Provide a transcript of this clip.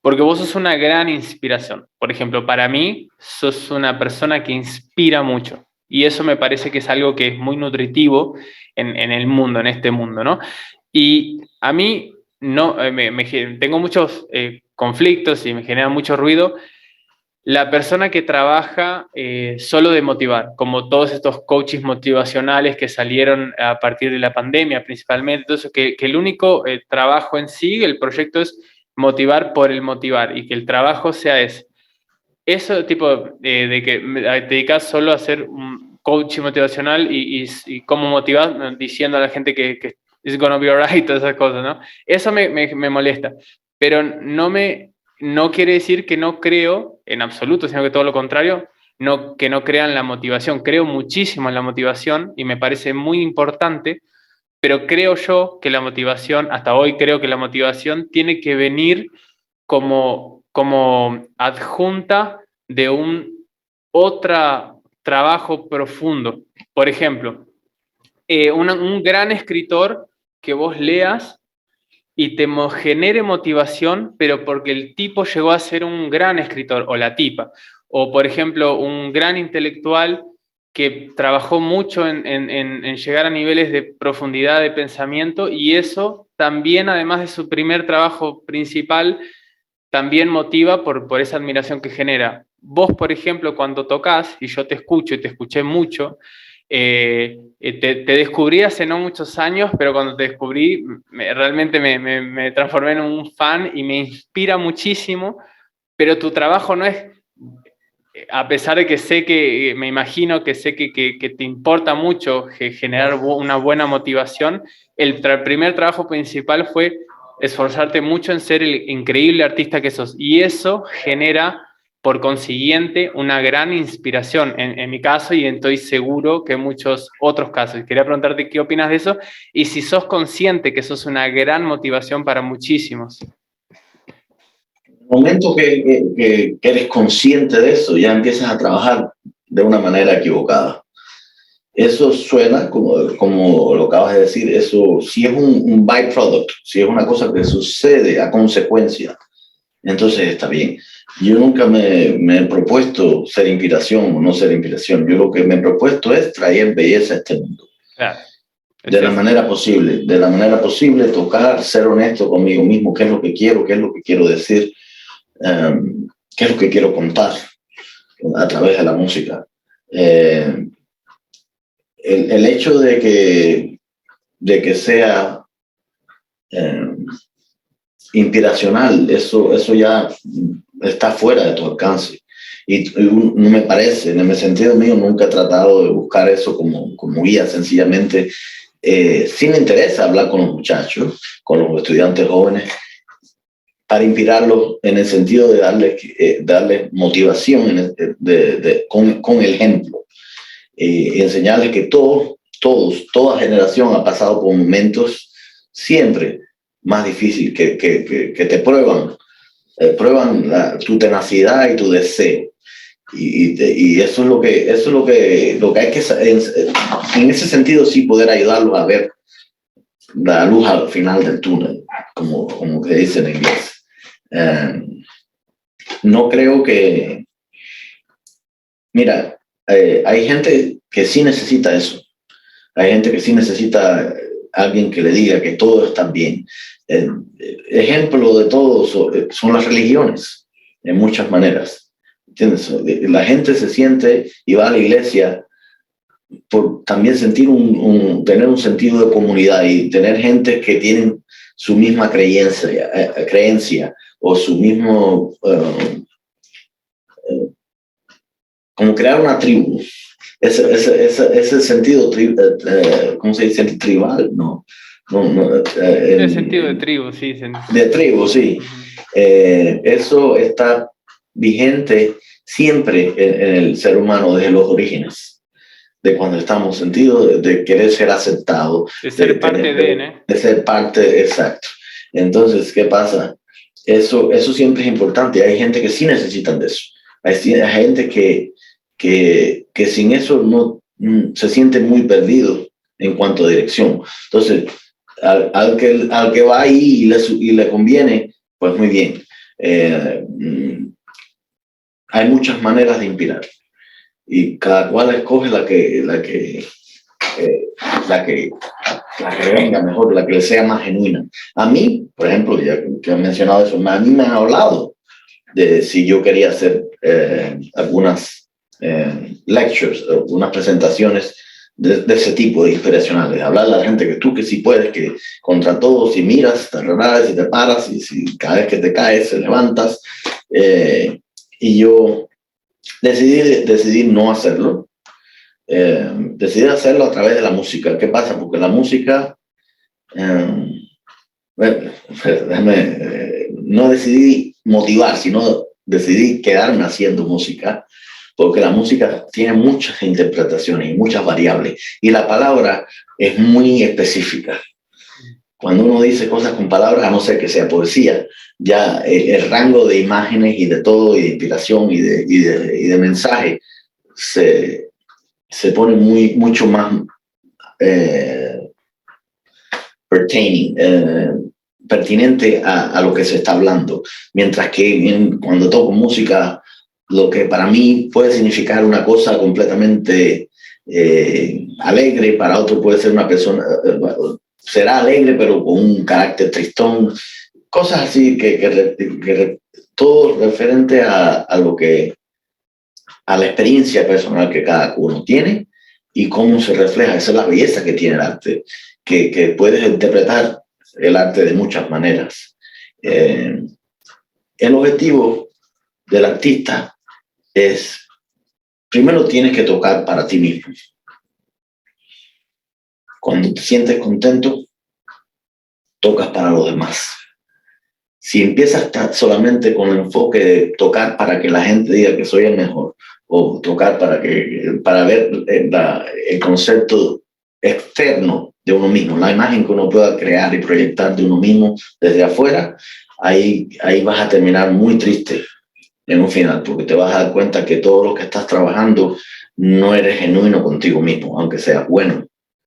porque vos sos una gran inspiración. Por ejemplo, para mí, sos una persona que inspira mucho. Y eso me parece que es algo que es muy nutritivo en el mundo, en este mundo, ¿no? Y a mí no, tengo muchos conflictos y me genera mucho ruido la persona que trabaja solo de motivar, como todos estos coaches motivacionales que salieron a partir de la pandemia principalmente, entonces que el único trabajo en sí, el proyecto es motivar por el motivar y que el trabajo sea ese. Eso tipo de que te dedicas solo a ser un coach motivacional y cómo motivar diciendo a la gente que it's gonna be alright, todas esas cosas, ¿no? Eso me molesta, pero no quiere decir que no creo en absoluto, sino que todo lo contrario, que no crean la motivación. Creo muchísimo en la motivación y me parece muy importante, pero creo yo que la motivación, hasta hoy creo que la motivación tiene que venir como adjunta de un otro trabajo profundo. Por ejemplo, un gran escritor que vos leas y te genere motivación, pero porque el tipo llegó a ser un gran escritor, o la tipa. O, por ejemplo, un gran intelectual que trabajó mucho en llegar a niveles de profundidad de pensamiento, y eso también, además de su primer trabajo principal, también motiva por esa admiración que genera. Vos, por ejemplo, cuando tocas, y yo te escucho y te escuché mucho, te descubrí hace no muchos años, pero cuando te descubrí realmente me transformé en un fan y me inspira muchísimo, pero tu trabajo no es, a pesar de que sé que, me imagino que sé que te importa mucho generar una buena motivación, el primer trabajo principal fue esforzarte mucho en ser el increíble artista que sos, y eso genera por consiguiente una gran inspiración en mi caso, y estoy seguro que en muchos otros casos. Quería preguntarte qué opinas de eso y si sos consciente que sos una gran motivación para muchísimos. En el momento que eres consciente de eso, ya empiezas a trabajar de una manera equivocada. Eso suena, como lo acabas de decir, eso si es un byproduct, si es una cosa que sucede a consecuencia, entonces está bien. Yo nunca me he propuesto ser inspiración o no ser inspiración. Yo lo que me he propuesto es traer belleza a este mundo. Claro. De la manera posible, tocar, ser honesto conmigo mismo, qué es lo que quiero decir, qué es lo que quiero contar a través de la música. El hecho de que sea inspiracional, eso ya está fuera de tu alcance. Y no me parece, en el sentido mío, nunca he tratado de buscar eso como guía, sencillamente. Sí me interesa hablar con los muchachos, con los estudiantes jóvenes, para inspirarlos en el sentido de darles motivación con el ejemplo. Y enseñarles que toda generación ha pasado por momentos siempre más difíciles que te prueban tu tenacidad y tu deseo. Y eso es lo que hay que, en ese sentido, sí poder ayudarlos a ver la luz al final del túnel, como que dice en inglés. No creo que, mira, hay gente que sí necesita eso. Hay gente que sí necesita alguien que le diga que todo está bien. Ejemplo de todo son las religiones, en muchas maneras. ¿Entiendes? La gente se siente y va a la iglesia por también sentir tener un sentido de comunidad y tener gente que tienen su misma creencia o su mismo, como crear una tribu. Ese sentido, ¿cómo se dice? Tribal, ¿no? El sentido de tribu, sí. De tribu, sí. Eso está vigente siempre en el ser humano desde los orígenes, de cuando estamos sentidos de querer ser aceptado, de ser parte de ser parte, exacto. Entonces, ¿qué pasa? Eso siempre es importante. Hay gente que sí necesitan de eso. Hay gente que sin eso no se siente muy perdido en cuanto a dirección. Entonces, al que va ahí y le conviene, pues muy bien. Hay muchas maneras de inspirar y cada cual escoge la que venga mejor, la que le sea más genuina. A mí, por ejemplo, ya que han mencionado eso, a mí me han hablado de si yo quería hacer algunas lectures, algunas presentaciones de ese tipo de inspiracionales, hablarle a la gente que tú que sí puedes, que contra todo, si miras, te relajas y te paras, y si cada vez que te caes, te levantas. Y yo decidí no hacerlo. Decidí hacerlo a través de la música. ¿Qué pasa? Porque la música, bueno, no decidí motivar, sino decidí quedarme haciendo música, porque la música tiene muchas interpretaciones y muchas variables, y la palabra es muy específica. Cuando uno dice cosas con palabras, a no ser que sea poesía, ya el rango de imágenes y de todo, y de inspiración y de mensaje, se pone mucho más pertinente a lo que se está hablando. Mientras que cuando toco música, lo que para mí puede significar una cosa completamente alegre, para otro puede ser una persona, será alegre pero con un carácter tristón, cosas así que todo referente a la experiencia personal que cada uno tiene y cómo se refleja. Esa es la belleza que tiene el arte, que puedes interpretar el arte de muchas maneras. El objetivo del artista es, primero tienes que tocar para ti mismo. Cuando te sientes contento, tocas para los demás. Si empiezas solamente con el enfoque de tocar para que la gente diga que soy el mejor, o tocar para ver el concepto externo de uno mismo, la imagen que uno pueda crear y proyectar de uno mismo desde afuera, ahí vas a terminar muy triste en un final, porque te vas a dar cuenta que todo lo que estás trabajando no eres genuino contigo mismo, aunque seas bueno.